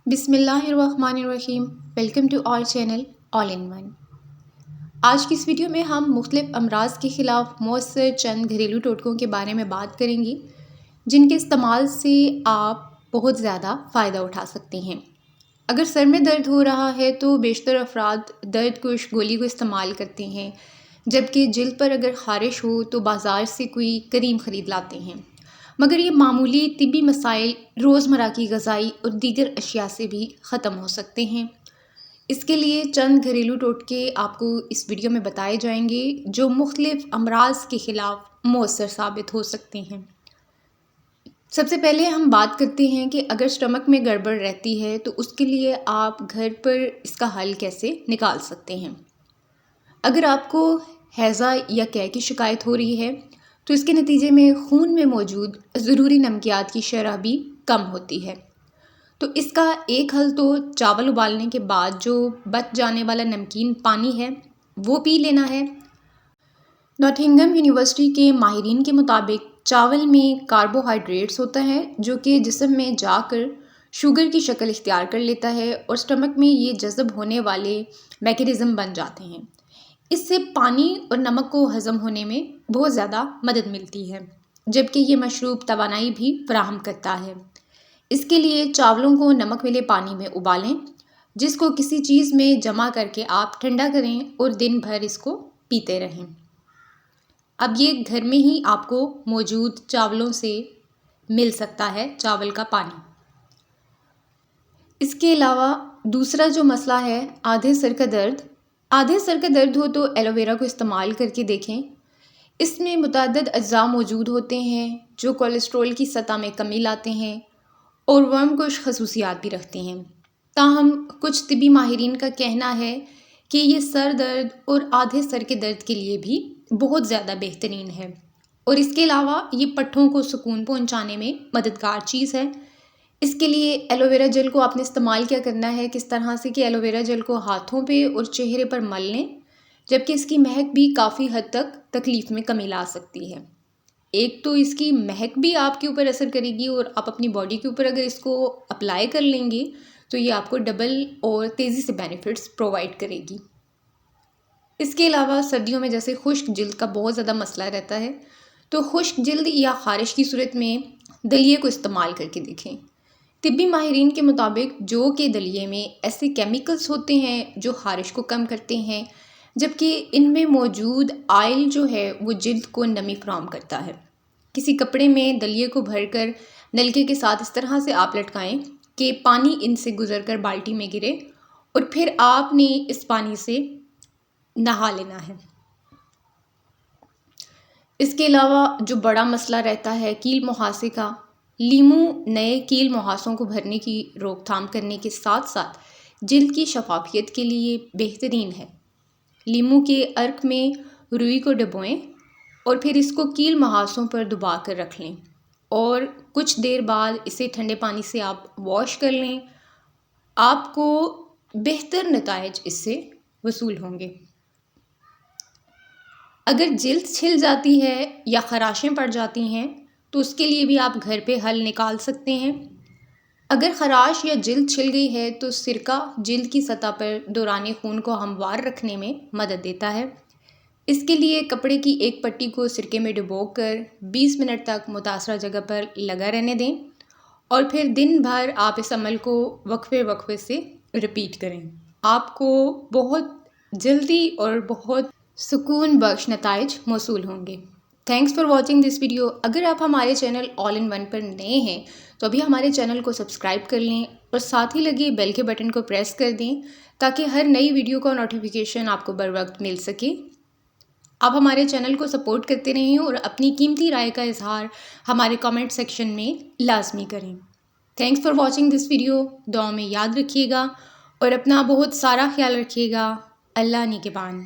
بسم اللہ الرحمن الرحیم۔ Welcome to our channel all in one. آج کی اس ویڈیو میں ہم مختلف امراض کے خلاف مؤثر چند گھریلو ٹوٹکوں کے بارے میں بات کریں گے جن کے استعمال سے آپ بہت زیادہ فائدہ اٹھا سکتے ہیں۔ اگر سر میں درد ہو رہا ہے تو بیشتر افراد درد کش گولی کو استعمال کرتے ہیں، جبکہ جلد پر اگر خارش ہو تو بازار سے کوئی کریم خرید لاتے ہیں، مگر یہ معمولی طبی مسائل روزمرہ کی غذائی اور دیگر اشیاء سے بھی ختم ہو سکتے ہیں۔ اس کے لیے چند گھریلو ٹوٹکے آپ کو اس ویڈیو میں بتائے جائیں گے جو مختلف امراض کے خلاف مؤثر ثابت ہو سکتے ہیں۔ سب سے پہلے ہم بات کرتے ہیں کہ اگر اسٹمک میں گڑبڑ رہتی ہے تو اس کے لیے آپ گھر پر اس کا حل کیسے نکال سکتے ہیں۔ اگر آپ کو ہیضہ یا قے کی شکایت ہو رہی ہے تو اس کے نتیجے میں خون میں موجود ضروری نمکیات کی شرح بھی کم ہوتی ہے، تو اس کا ایک حل تو چاول ابالنے کے بعد جو بچ جانے والا نمکین پانی ہے وہ پی لینا ہے۔ نوٹنگہم یونیورسٹی کے ماہرین کے مطابق چاول میں کاربوہائیڈریٹس ہوتا ہے جو کہ جسم میں جا کر شوگر کی شکل اختیار کر لیتا ہے اور اسٹمک میں یہ جذب ہونے والے میکینزم بن جاتے ہیں۔ اس سے پانی اور نمک کو ہضم ہونے میں بہت زیادہ مدد ملتی ہے، جبکہ یہ مشروب توانائی بھی فراہم کرتا ہے۔ اس کے لیے چاولوں کو نمک ملے پانی میں ابالیں، جس کو کسی چیز میں جمع کر کے آپ ٹھنڈا کریں اور دن بھر اس کو پیتے رہیں۔ اب یہ گھر میں ہی آپ کو موجود چاولوں سے مل سکتا ہے، چاول کا پانی۔ اس کے علاوہ دوسرا جو مسئلہ ہے آدھے سر کا درد۔ آدھے سر کا درد ہو تو ایلو ویرا کو استعمال کر کے دیکھیں۔ اس میں متعدد اجزاء موجود ہوتے ہیں جو کولیسٹرول کی سطح میں کمی لاتے ہیں اور ورم کش خصوصیات بھی رکھتے ہیں۔ تاہم کچھ طبی ماہرین کا کہنا ہے کہ یہ سر درد اور آدھے سر کے درد کے لیے بھی بہت زیادہ بہترین ہے، اور اس کے علاوہ یہ پٹھوں کو سکون پہنچانے میں مددگار چیز ہے۔ اس کے لیے ایلو ویرا جیل کو آپ نے استعمال کیا کرنا ہے کس طرح سے کہ ایلو ویرا جیل کو ہاتھوں پہ اور چہرے پر مل لیں، جبکہ اس کی مہک بھی کافی حد تک تکلیف میں کمی لا سکتی ہے۔ ایک تو اس کی مہک بھی آپ کے اوپر اثر کرے گی، اور آپ اپنی باڈی کے اوپر اگر اس کو اپلائی کر لیں گے تو یہ آپ کو ڈبل اور تیزی سے بینیفٹس پرووائڈ کرے گی۔ اس کے علاوہ سردیوں میں جیسے خشک جلد کا بہت زیادہ مسئلہ رہتا ہے، تو خشک جلد یا خارش کی صورت میں دلیے کو استعمال کر کے دیکھیں۔ طبی ماہرین کے مطابق جو کہ دلیے میں ایسے کیمیکلز ہوتے ہیں جو خارش کو کم کرتے ہیں، جبکہ ان میں موجود آئل جو ہے وہ جلد کو نمی فراہم کرتا ہے۔ کسی کپڑے میں دلیے کو بھر کر نلکے کے ساتھ اس طرح سے آپ لٹکائیں کہ پانی ان سے گزر کر بالٹی میں گرے، اور پھر آپ نے اس پانی سے نہا لینا ہے۔ اس کے علاوہ جو بڑا مسئلہ رہتا ہے کیل مہاسے کا، لیمو نئے کیل مہاسوں کو بھرنے کی روک تھام کرنے کے ساتھ ساتھ جلد کی شفافیت کے لیے بہترین ہے۔ لیمو کے عرق میں روئی کو ڈبوئیں اور پھر اس کو کیل محاسوں پر دبا کر رکھ لیں، اور کچھ دیر بعد اسے ٹھنڈے پانی سے آپ واش کر لیں۔ آپ کو بہتر نتائج اس سے وصول ہوں گے۔ اگر جلد چھل جاتی ہے یا خراشیں پڑ جاتی ہیں تو اس کے لیے بھی آپ گھر پہ حل نکال سکتے ہیں۔ اگر خراش یا جلد چھل گئی ہے تو سرکہ جلد کی سطح پر دوران خون کو ہموار رکھنے میں مدد دیتا ہے۔ اس کے لیے کپڑے کی ایک پٹی کو سرکے میں ڈبو کر 20 منٹ تک متاثرہ جگہ پر لگا رہنے دیں، اور پھر دن بھر آپ اس عمل کو وقفے وقفے سے رپیٹ کریں۔ آپ کو بہت جلدی اور بہت سکون بخش نتائج موصول ہوں گے۔ Thanks for watching this video. اگر آپ ہمارے چینل آل ان ون پر نئے ہیں تو ابھی ہمارے چینل کو سبسکرائب کر لیں اور ساتھ ہی لگے بیل کے بٹن کو پریس کر دیں تاکہ ہر نئی ویڈیو کا نوٹیفیکیشن آپ کو بر وقت مل سکے۔ آپ ہمارے چینل کو سپورٹ کرتے رہیں اور اپنی قیمتی رائے کا اظہار ہمارے کامنٹ سیکشن میں لازمی کریں۔ Thanks for watching this video. دعاؤں میں یاد رکھیے گا اور اپنا بہت سارا خیال رکھیے گا۔ اللہ نگہبان۔